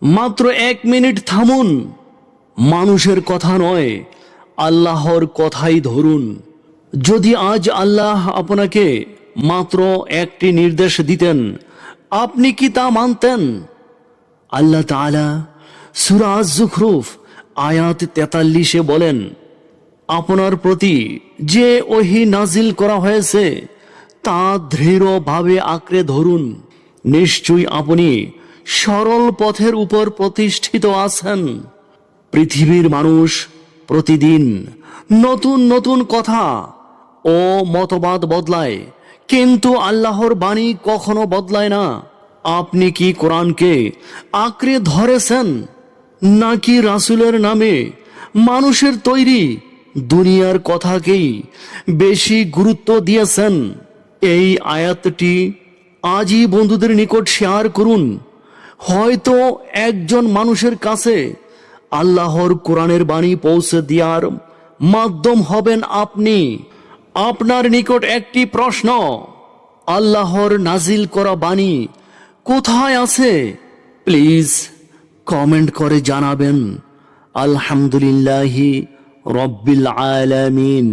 মাত্র 1 মিনিট থামুন। মানুষের কথা নয়, আল্লাহর কথাই ধরুন। যদি আজ আল্লাহ আপনাকে মাত্র একটি নির্দেশ দিতেন, আপনি কি তা মানতেন? আল্লাহ তাআলা সূরা আয-যুখরুফ আয়াত 43-এ বলেন, আপনার প্রতি যে ওহী নাজিল করা হয়েছে তা দৃঢ়ভাবে আঁকড়ে ধরুন। নিশ্চয়ই আপনি সরল পথের উপর প্রতিষ্ঠিত আছেন। পৃথিবীর মানুষ প্রতিদিন নতুন নতুন কথা ও মতবাদ বদলায়, কিন্তু আল্লাহর বাণী কখনো বদলায় না। আপনি কি কোরআনকে আঁকড়ে ধরেছেন, নাকি রাসূলের নামে মানুষের তৈরি দুনিয়ার কথাকেই বেশি গুরুত্ব দিয়েছেন? এই আয়াতটি আজই বন্ধুদের নিকট শেয়ার করুন। হয়তো একজন মানুষের কাছে আল্লাহর কোরআনের বাণী পৌঁছে দেওয়ার মাধ্যম হবেন আপনি। আপনার নিকট একটি প্রশ্ন, আল্লাহর নাজিল করা বাণী কোথায় আছে? প্লিজ কমেন্ট করে জানাবেন। আলহামদুলিল্লাহি রব্বিল আলামিন।